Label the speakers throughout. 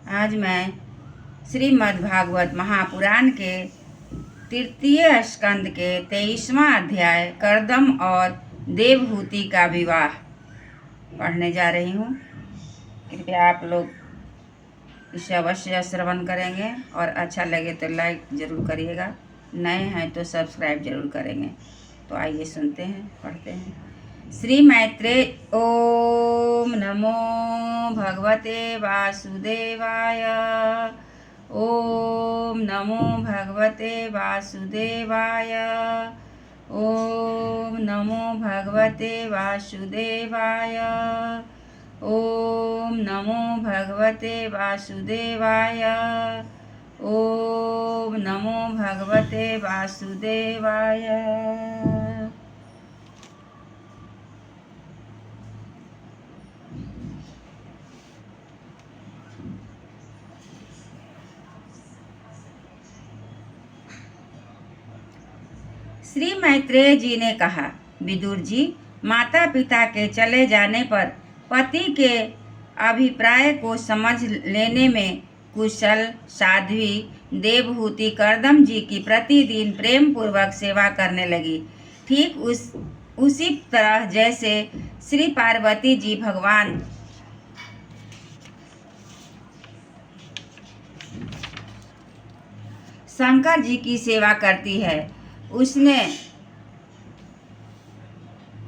Speaker 1: आज मैं श्रीमद् भागवत महापुराण के तृतीय स्कंद के 23वां अध्याय कर्दम और देवहूति का विवाह पढ़ने जा रही हूँ। कृपया आप लोग इसे अवश्य श्रवण करेंगे और अच्छा लगे तो लाइक ज़रूर करिएगा, नए हैं तो सब्सक्राइब जरूर करेंगे। तो आइए सुनते हैं, पढ़ते हैं। श्री मैत्रेय। ओम नमो भगवते वासुदेवाय। ओम नमो भगवते वासुदेवाय। ओम नमो भगवते वासुदेवाय। ओम नमो भगवते वासुदेवाय। ओम नमो भगवते वासुदेवाय। श्री मैत्रेय जी ने कहा, विदुर जी, माता पिता के चले जाने पर पति के अभिप्राय को समझ लेने में कुशल साध्वी देवहूति कर्दम जी की प्रतिदिन प्रेम पूर्वक सेवा करने लगी। ठीक उसी तरह जैसे श्री पार्वती जी भगवान शंकर जी की सेवा करती है। उसने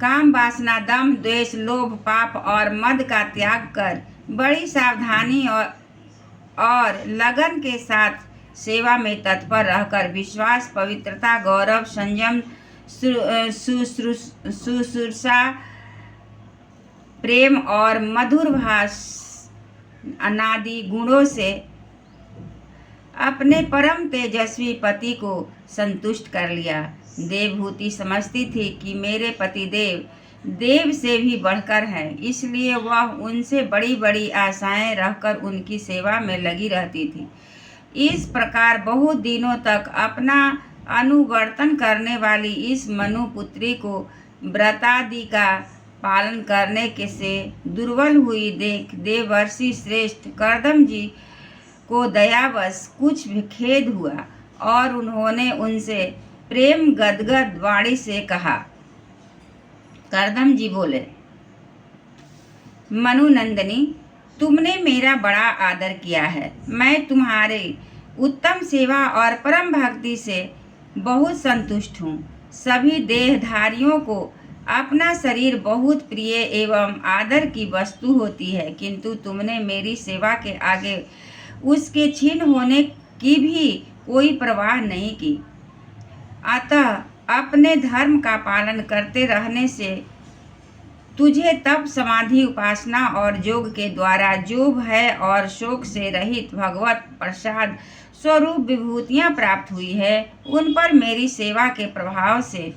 Speaker 1: काम वासना दम द्वेष लोभ पाप और मद का त्याग कर बड़ी सावधानी और लगन के साथ सेवा में तत्पर रहकर विश्वास पवित्रता गौरव संयम शुश्रूषा प्रेम और मधुर भाष अनादि गुणों से अपने परम तेजस्वी पति को संतुष्ट कर लिया। देवहूति समझती थी कि मेरे पति देव से भी बढ़कर हैं, इसलिए वह उनसे बड़ी बड़ी आशाएं रखकर उनकी सेवा में लगी रहती थी। इस प्रकार बहुत दिनों तक अपना अनुवर्तन करने वाली इस मनुपुत्री को व्रतादि का पालन करने के से दुर्बल हुई देख देवर्षि श्रेष्ठ कर्दम जी को दयावश कुछ खेद हुआ और उन्होंने उनसे प्रेम गदगद वाणी से कहा। कर्दम जी बोले, मनुनंदिनी, तुमने मेरा बड़ा आदर किया है। मैं तुम्हारे उत्तम सेवा और परम भक्ति से बहुत संतुष्ट हूँ। सभी देहधारियों को अपना शरीर बहुत प्रिय एवं आदर की वस्तु होती है, किंतु तुमने मेरी सेवा के आगे उसके छीन होने की भी कोई परवाह नहीं की। अतः अपने धर्म का पालन करते रहने से तुझे तप समाधि उपासना और योग के द्वारा जो भय और शोक से रहित भगवत प्रसाद स्वरूप विभूतियां प्राप्त हुई है, उन पर मेरी सेवा के प्रभाव से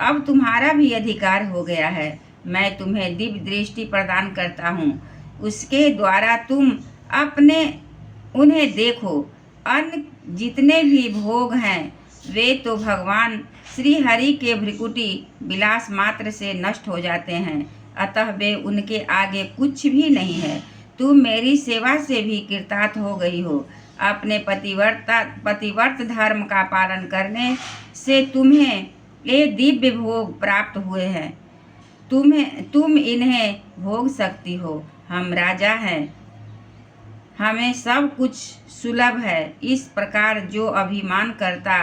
Speaker 1: अब तुम्हारा भी अधिकार हो गया है। मैं तुम्हें दिव्य दृष्टि प्रदान करता हूँ, उसके द्वारा तुम अपने उन्हें देखो। अन्य जितने भी भोग हैं वे तो भगवान श्री हरि के भ्रिकुटी विलास मात्र से नष्ट हो जाते हैं, अतः वे उनके आगे कुछ भी नहीं है। तुम मेरी सेवा से भी कृतार्थ हो गई हो। अपने पतिव्रत धर्म का पालन करने से तुम्हें ये दिव्य भोग प्राप्त हुए हैं। तुम इन्हें भोग सकती हो। हम राजा हैं, हमें सब कुछ सुलभ है। इस प्रकार जो अभिमान करता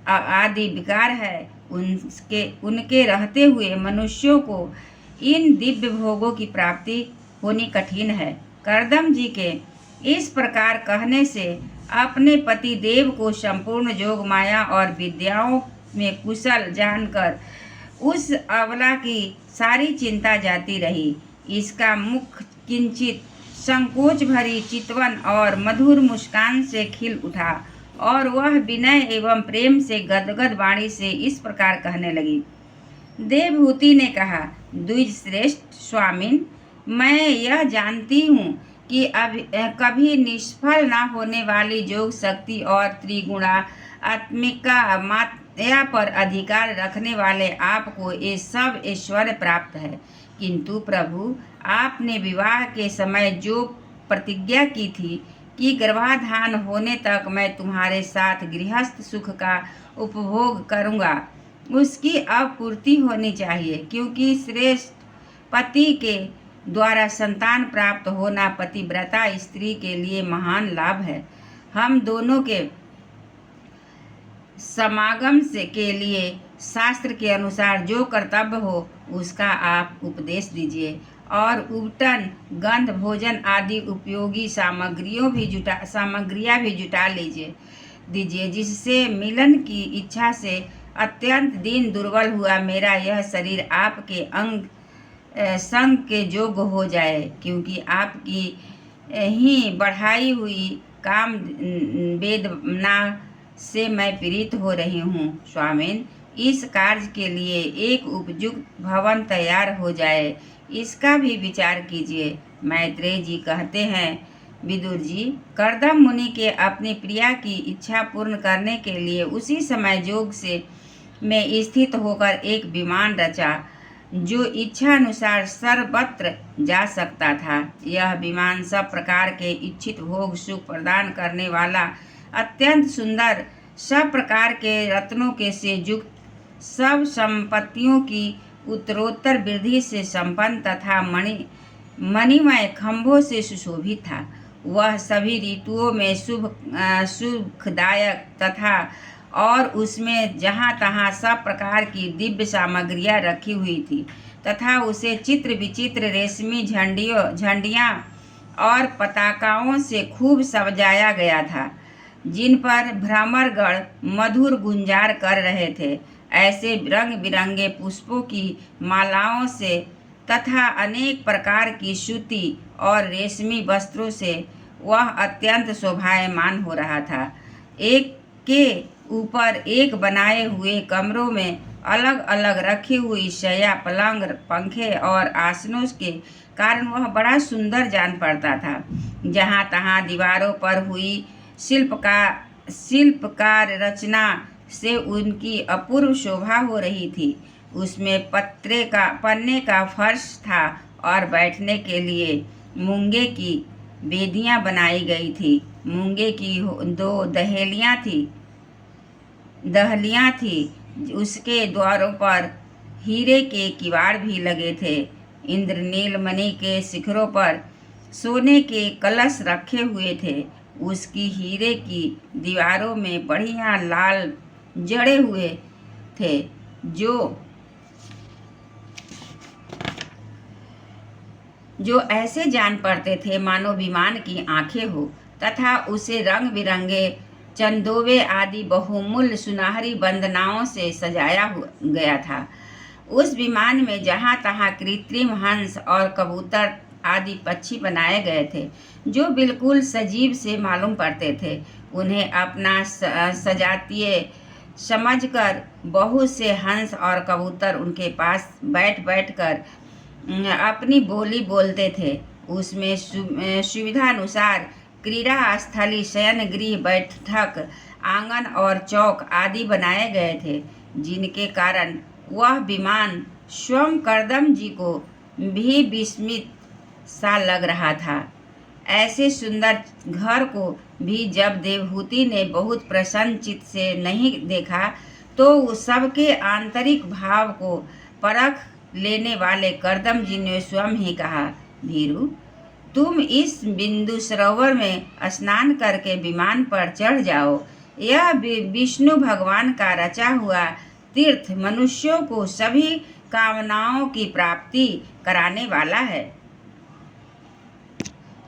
Speaker 1: आदि विकार है, उनके रहते हुए मनुष्यों को इन दिव्य भोगों की प्राप्ति होनी कठिन है। कर्दम जी के इस प्रकार कहने से अपने पति देव को संपूर्ण योग माया और विद्याओं में कुशल जानकर उस अबला की सारी चिंता जाती रही। इसका मुख किंचित संकोच भरी चितवन और मधुर मुस्कान से खिल उठा और वह विनय एवं प्रेम से गदगद वाणी से इस प्रकार कहने लगी। देवहूति ने कहा, द्विज श्रेष्ठ स्वामिन, मैं यह जानती हूँ कि कभी निष्फल न होने वाली योग शक्ति और त्रिगुणा आत्मिका माया पर अधिकार रखने वाले आपको ये सब ऐश्वर्य प्राप्त है, किंतु प्रभु, आपने विवाह के समय जो प्रतिज्ञा की थी कि गर्भाधान होने तक मैं तुम्हारे साथ गृहस्थ सुख का उपभोग करूँगा, उसकी अब पूर्ति होनी चाहिए, क्योंकि श्रेष्ठ पति के द्वारा संतान प्राप्त होना पतिव्रता स्त्री के लिए महान लाभ है। हम दोनों के समागम से के लिए शास्त्र के अनुसार जो कर्तव्य हो उसका आप उपदेश दीजिए, और उबटन गंध भोजन आदि उपयोगी सामग्रियां भी जुटा दीजिए, जिससे मिलन की इच्छा से अत्यंत दीन दुर्बल हुआ मेरा यह शरीर आपके संग के योग्य हो जाए, क्योंकि आपकी ही बढ़ाई हुई काम वेदना से मैं पीड़ित हो रही हूँ। स्वामिन, इस कार्य के लिए एक उपयुक्त भवन तैयार हो जाए, इसका भी विचार कीजिए। मैत्रेय जी कहते हैं, विदुर जी, कर्दम मुनि के अपनी प्रिया की इच्छा पूर्ण करने के लिए उसी समय योग से में स्थित होकर एक विमान रचा, जो इच्छा अनुसार सर्वत्र जा सकता था। यह विमान सब प्रकार के इच्छित भोग सुख प्रदान करने वाला, अत्यंत सुंदर, सब प्रकार के रत्नों के से युक्त, सब संपत्तियों की उत्तरोत्तर वृद्धि से संपन्न तथा मणिमय खंभों से सुशोभित था। वह सभी ऋतुओं में सुखदायक तथा, और उसमें जहाँ तहाँ सब प्रकार की दिव्य सामग्रियाँ रखी हुई थी, तथा उसे चित्र विचित्र रेशमी झंडियाँ और पताकाओं से खूब सजाया गया था, जिन पर भ्रमरगण मधुर गुंजार कर रहे थे। ऐसे रंग बिरंगे पुष्पों की मालाओं से तथा अनेक प्रकार की सूती और रेशमी वस्त्रों से वह अत्यंत शोभायमान हो रहा था। एक के ऊपर एक बनाए हुए कमरों में अलग अलग रखी हुई शैया, पलंग, पंखे और आसनों के कारण वह बड़ा सुंदर जान पड़ता था। जहाँ तहाँ दीवारों पर हुई शिल्पकार रचना से उनकी अपूर्व शोभा हो रही थी। उसमें पन्ने का फर्श था और बैठने के लिए मूंगे की वेदियां बनाई गई थी। मूंगे की 2 दहलियां थी। उसके द्वारों पर हीरे के किवाड़ भी लगे थे। इंद्रनील मणि के शिखरों पर सोने के कलश रखे हुए थे। उसकी हीरे की दीवारों में बढ़िया लाल जड़े हुए थे, जो ऐसे जान पड़ते थे मानो विमान की आंखें हो, तथा उसे रंग बिरंगे चंदोवे आदि बहुमूल्य सुनहरी वंदनाओं से सजाया गया था। उस विमान में जहाँ तहाँ कृत्रिम हंस और कबूतर आदि पक्षी बनाए गए थे, जो बिल्कुल सजीव से मालूम पड़ते थे। उन्हें अपना सजातीय समझकर बहुत से हंस और कबूतर उनके पास बैठ कर अपनी बोली बोलते थे। उसमें सुविधानुसार क्रीड़ा स्थली, शयन गृह, बैठक आंगन और चौक आदि बनाए गए थे, जिनके कारण वह विमान स्वयं कर्दम जी को भी विस्मित सा लग रहा था। ऐसे सुंदर घर को भी जब देवहूति ने बहुत प्रसन्न चित्त से नहीं देखा, तो सबके आंतरिक भाव को परख लेने वाले कर्दम जी ने स्वयं ही कहा, भीरू, तुम इस बिंदु सरोवर में स्नान करके विमान पर चढ़ जाओ। यह विष्णु भगवान का रचा हुआ तीर्थ मनुष्यों को सभी कामनाओं की प्राप्ति कराने वाला है।